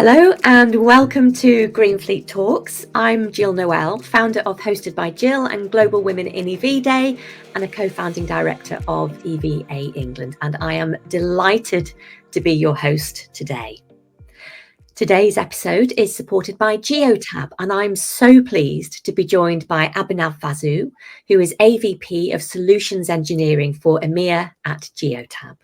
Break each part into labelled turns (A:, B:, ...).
A: Hello and welcome to GreenFleet Talks. I'm Jill Noel, founder of Hosted by Jill and Global Women in EV Day, and a co-founding director of EVA England. And I am delighted to be your host today. Today's episode is supported by Geotab, and I'm so pleased to be joined by Abhinav Vasu, who is AVP of Solutions Engineering for EMEA at Geotab.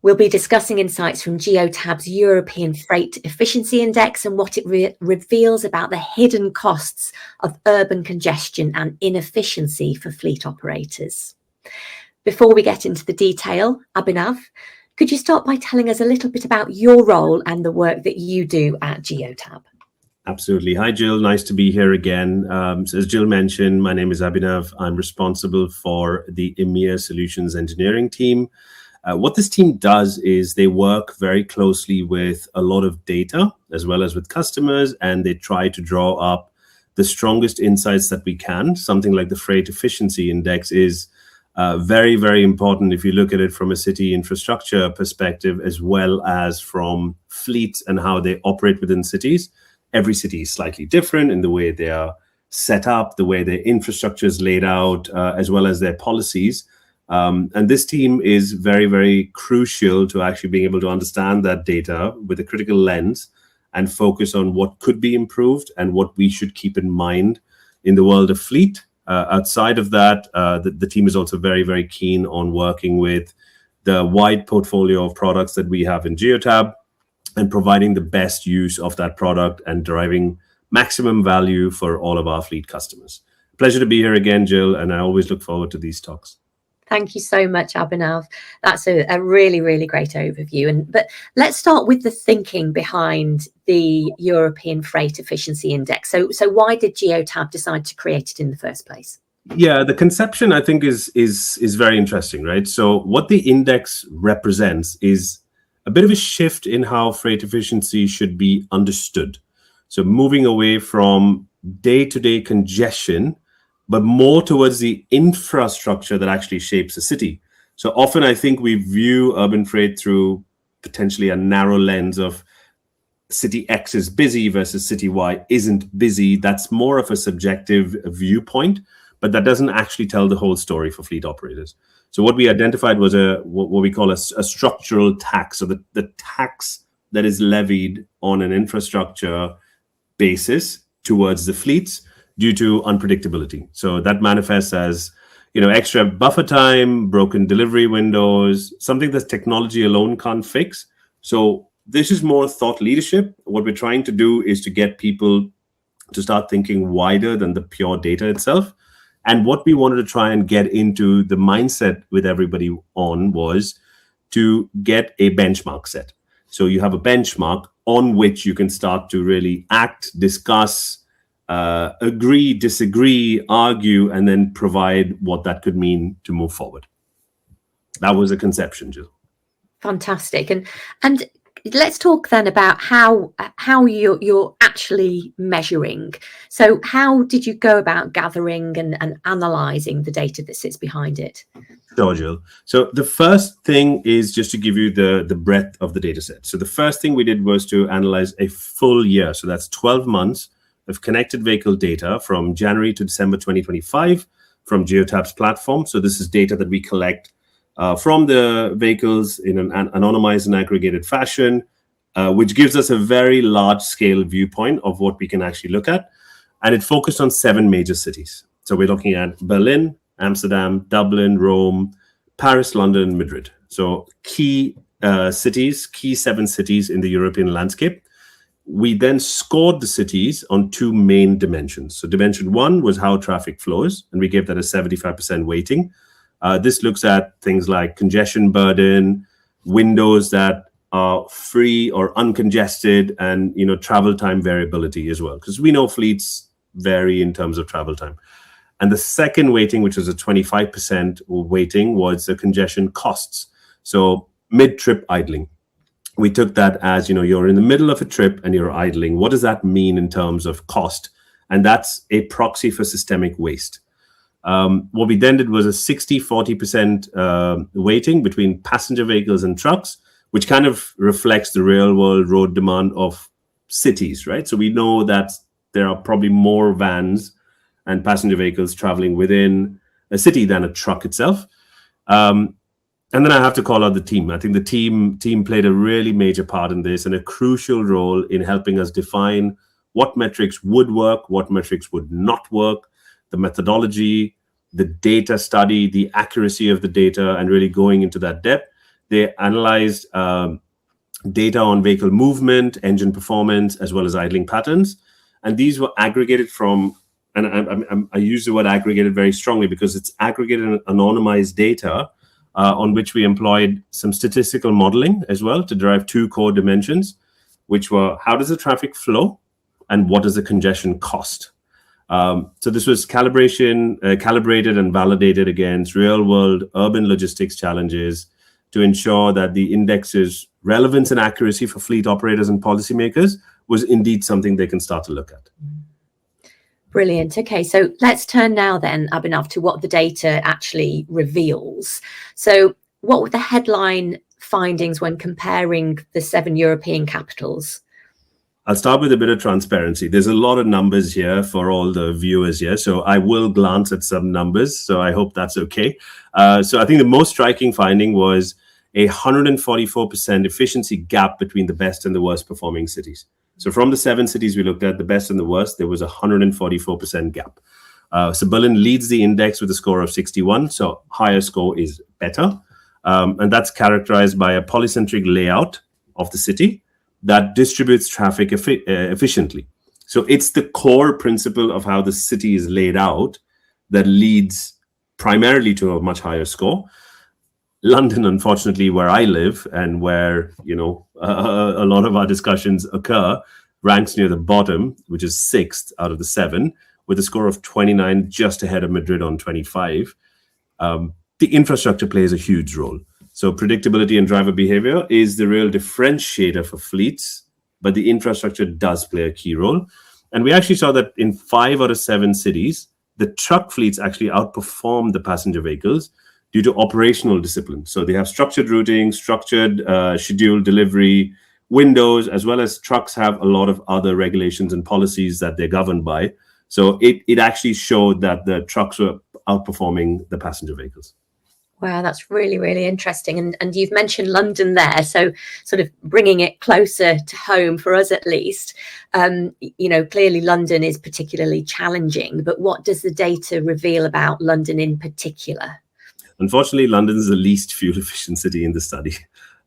A: We'll be discussing insights from Geotab's European Freight Efficiency Index and what it reveals about the hidden costs of urban congestion and inefficiency for fleet operators. Before we get into the detail, Abhinav, could you start by telling us a little bit about your role and the work that you do at Geotab?
B: Absolutely. Hi, Jill. Nice to be here again. So as Jill mentioned, my name is Abhinav. I'm responsible for the EMEA Solutions Engineering team. What this team does is they work very closely with a lot of data as well as with customers, and they try to draw up the strongest insights that we can. Something like the Freight Efficiency Index is very, very important if you look at it from a city infrastructure perspective, as well as from fleets and how they operate within cities. Every city is slightly different in the way they are set up, the way their infrastructure is laid out, as well as their policies. And this team is very, very crucial to actually being able to understand that data with a critical lens and focus on what could be improved and what we should keep in mind in the world of fleet. Outside of that, the team is also very, very keen on working with the wide portfolio of products that we have in Geotab and providing the best use of that product and deriving maximum value for all of our fleet customers. Pleasure to be here again, Jill, and I always look forward to these talks.
A: Thank you so much, Abhinav. That's a really, really great overview. But let's start with the thinking behind the European Freight Efficiency Index. So why did Geotab decide to create it in the first place?
B: Yeah, the conception, I think, is very interesting, right? So what the index represents is a bit of a shift in how freight efficiency should be understood. So moving away from day-to-day congestion, but more towards the infrastructure that actually shapes a city. So often I think we view urban freight through potentially a narrow lens of city X is busy versus city Y isn't busy. That's more of a subjective viewpoint, but that doesn't actually tell the whole story for fleet operators. So what we identified was what we call a structural tax. So the tax that is levied on an infrastructure basis towards the fleets due to unpredictability. So that manifests as, extra buffer time, broken delivery windows, something that technology alone can't fix. So this is more thought leadership. What we're trying to do is to get people to start thinking wider than the pure data itself. And what we wanted to try and get into the mindset with everybody on was to get a benchmark set. So you have a benchmark on which you can start to really act, discuss, agree, disagree, argue, and then provide what that could mean to move forward. That was a conception, Jill.
A: Fantastic. And let's talk then about how you're actually measuring. So how did you go about gathering and analysing the data that sits behind it?
B: Sure, Jill. So the first thing is just to give you the breadth of the data set. So the first thing we did was to analyze a full year. So that's 12 months of connected vehicle data from January to December 2025 from Geotab's platform. So this is data that we collect from the vehicles in an anonymized and aggregated fashion, which gives us a very large-scale viewpoint of what we can actually look at. And it focused on 7 major cities. So we're looking at Berlin, Amsterdam, Dublin, Rome, Paris, London, Madrid. So key cities, key 7 cities in the European landscape. We then scored the cities on 2 main dimensions. So dimension 1 was how traffic flows, and we gave that a 75% weighting. This looks at things like congestion burden, windows that are free or uncongested, and travel time variability as well, because we know fleets vary in terms of travel time. And the second weighting, which was a 25% weighting, was the congestion costs. So mid-trip idling. We took that as, you're in the middle of a trip and you're idling. What does that mean in terms of cost? And that's a proxy for systemic waste. What we then did was a 60-40% weighting between passenger vehicles and trucks, which kind of reflects the real world road demand of cities, right? So we know that there are probably more vans and passenger vehicles traveling within a city than a truck itself. And then I have to call out the team. I think the team played a really major part in this and a crucial role in helping us define what metrics would work, what metrics would not work, the methodology, the data study, the accuracy of the data, and really going into that depth. They analyzed data on vehicle movement, engine performance, as well as idling patterns. And these were aggregated from, and I use the word aggregated very strongly because it's aggregated and anonymized data on which we employed some statistical modeling as well to derive two core dimensions, which were how does the traffic flow and what does the congestion cost? So this was calibrated and validated against real-world urban logistics challenges to ensure that the index's relevance and accuracy for fleet operators and policymakers was indeed something they can start to look at.
A: Brilliant. Okay, so let's turn now then, Abhinav, to what the data actually reveals. So what were the headline findings when comparing the 7 European capitals?
B: I'll start with a bit of transparency. There's a lot of numbers here for all the viewers here, so I will glance at some numbers, so I hope that's okay. So I think the most striking finding was a 144% efficiency gap between the best and the worst performing cities. So from the 7 cities we looked at, the best and the worst, there was a 144% gap. So Berlin leads the index with a score of 61, so higher score is better. And that's characterized by a polycentric layout of the city that distributes traffic efficiently. So it's the core principle of how the city is laid out that leads primarily to a much higher score. London, unfortunately, where I live and where, a lot of our discussions occur, ranks near the bottom, which is 6th out of the 7, with a score of 29, just ahead of Madrid on 25. The infrastructure plays a huge role. So predictability and driver behavior is the real differentiator for fleets, but the infrastructure does play a key role. And we actually saw that in 5 out of 7 cities, the truck fleets actually outperformed the passenger vehicles due to operational discipline. So they have structured routing, structured scheduled delivery windows, as well as trucks have a lot of other regulations and policies that they're governed by. So it actually showed that the trucks were outperforming the passenger vehicles.
A: Wow, that's really, really interesting. And you've mentioned London there, so sort of bringing it closer to home for us at least. Clearly London is particularly challenging, but what does the data reveal about London in particular?
B: Unfortunately, London is the least fuel efficient city in the study.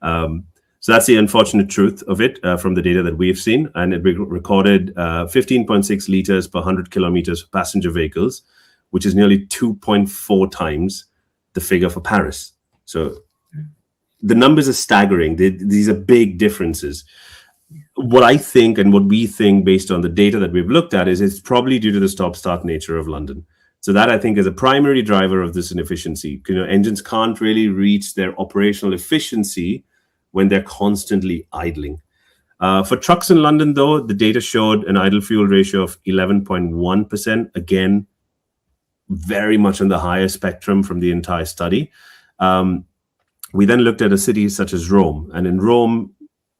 B: So that's the unfortunate truth of it from the data that we've seen. And it recorded 15.6 liters per 100 kilometers for passenger vehicles, which is nearly 2.4 times the figure for Paris. So the numbers are staggering. These are big differences. What I think and what we think based on the data that we've looked at is it's probably due to the stop-start nature of London. So that I think is a primary driver of this inefficiency. Engines can't really reach their operational efficiency when they're constantly idling. For trucks in London, though, the data showed an idle fuel ratio of 11.1%. Again, very much on the higher spectrum from the entire study. We then looked at a city such as Rome. And in Rome,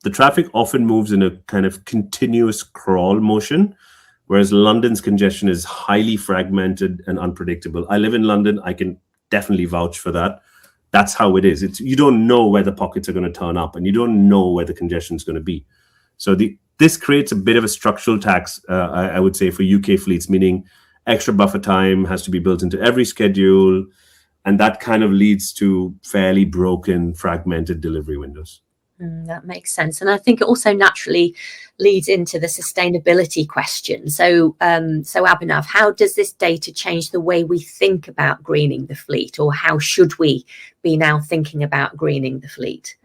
B: the traffic often moves in a kind of continuous crawl motion, whereas London's congestion is highly fragmented and unpredictable. I live in London. I can definitely vouch for that. That's how it is. You don't know where the pockets are going to turn up, and you don't know where the congestion is going to be. So this creates a bit of a structural tax, I would say, for UK fleets, meaning extra buffer time has to be built into every schedule, and that kind of leads to fairly broken, fragmented delivery windows.
A: That makes sense. And I think it also naturally leads into the sustainability question. So Abhinav, how does this data change the way we think about greening the fleet, or how should we be now thinking about greening the fleet?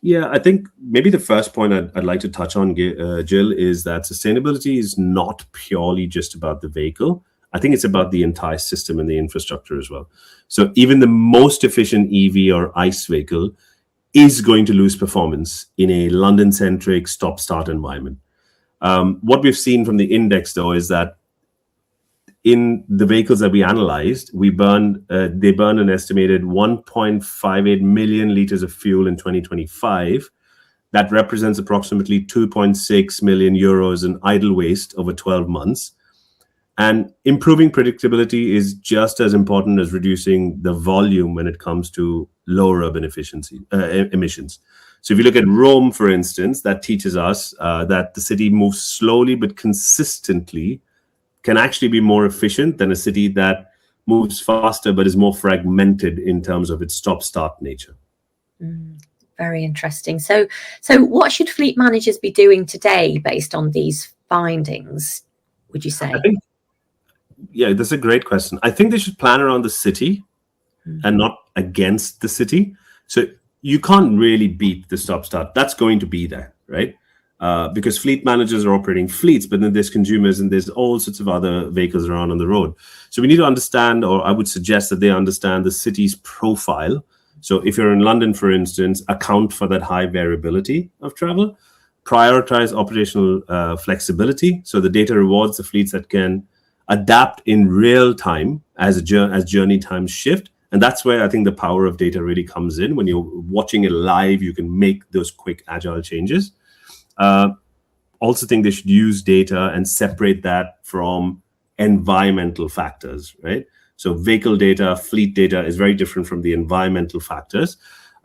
B: Yeah, I think maybe the first point I'd like to touch on, Jill, is that sustainability is not purely just about the vehicle. I think it's about the entire system and the infrastructure as well. So even the most efficient EV or ICE vehicle is going to lose performance in a London-centric stop-start environment. What we've seen from the index, though, is that in the vehicles that we analyzed, they burned an estimated 1.58 million liters of fuel in 2025. That represents approximately 2.6 million euros in idle waste over 12 months. And improving predictability is just as important as reducing the volume when it comes to low urban emissions. So if you look at Rome, for instance, that teaches us that the city moves slowly but consistently can actually be more efficient than a city that moves faster but is more fragmented in terms of its stop-start nature.
A: Very interesting. So what should fleet managers be doing today based on these findings, would you say?
B: Yeah, that's a great question. I think they should plan around the city and not against the city. So you can't really beat the stop-start. That's going to be there, right? Because fleet managers are operating fleets, but then there's consumers and there's all sorts of other vehicles around on the road. So we need to understand, or I would suggest that they understand the city's profile. So if you're in London, for instance, account for that high variability of travel, prioritize operational flexibility. So the data rewards the fleets that can adapt in real time as journey times shift. And that's where I think the power of data really comes in. When you're watching it live, you can make those quick, agile changes. Also think they should use data and separate that from environmental factors, right? So vehicle data, fleet data is very different from the environmental factors.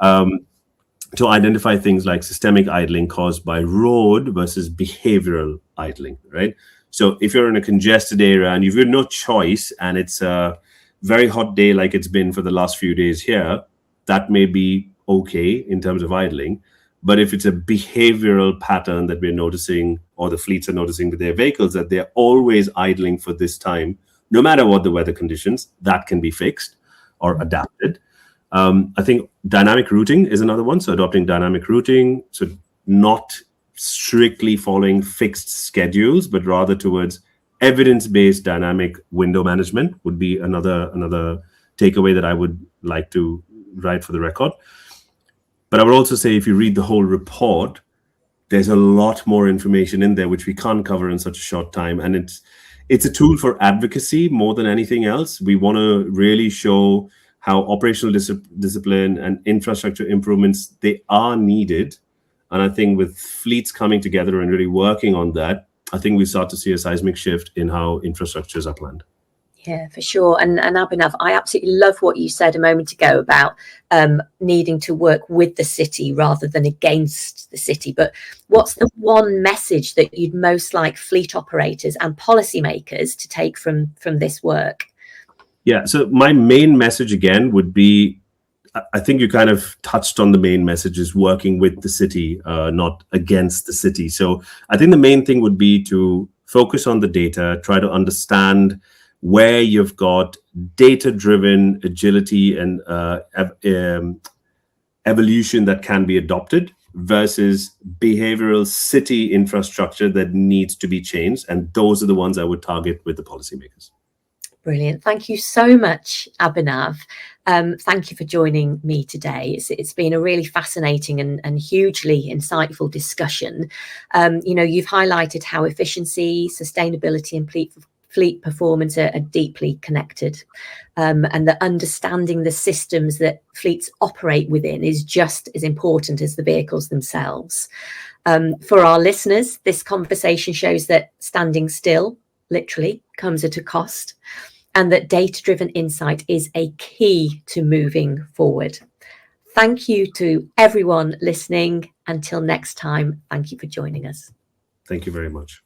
B: To identify things like systemic idling caused by road versus behavioral idling, right? So if you're in a congested area and you've got no choice and it's a very hot day like it's been for the last few days here, that may be okay in terms of idling. But if it's a behavioral pattern that we're noticing, or the fleets are noticing with their vehicles, that they're always idling for this time, no matter what the weather conditions, that can be fixed or adapted. I think dynamic routing is another one. So adopting dynamic routing, so not strictly following fixed schedules, but rather towards evidence-based dynamic window management would be another takeaway that I would like to write for the record. But I would also say if you read the whole report, there's a lot more information in there which we can't cover in such a short time. And it's a tool for advocacy more than anything else. We want to really show how operational discipline and infrastructure improvements, they are needed. And I think with fleets coming together and really working on that, I think we start to see a seismic shift in how infrastructures are planned.
A: Yeah, for sure. And Abhinav, I absolutely love what you said a moment ago about needing to work with the city rather than against the city. But what's the one message that you'd most like fleet operators and policymakers to take from this work?
B: Yeah, so my main message again would be, I think you kind of touched on the main message, is working with the city, not against the city. So I think the main thing would be to focus on the data, try to understand where you've got data-driven agility and evolution that can be adopted versus behavioral city infrastructure that needs to be changed. And those are the ones I would target with the policymakers.
A: Brilliant. Thank you so much, Abhinav. Thank you for joining me today. It's been a really fascinating and hugely insightful discussion. You've highlighted how efficiency, sustainability and fleet performance are deeply connected, and that understanding the systems that fleets operate within is just as important as the vehicles themselves. For our listeners, this conversation shows that standing still literally comes at a cost, and that data-driven insight is a key to moving forward. Thank you to everyone listening. Until next time, thank you for joining us.
B: Thank you very much.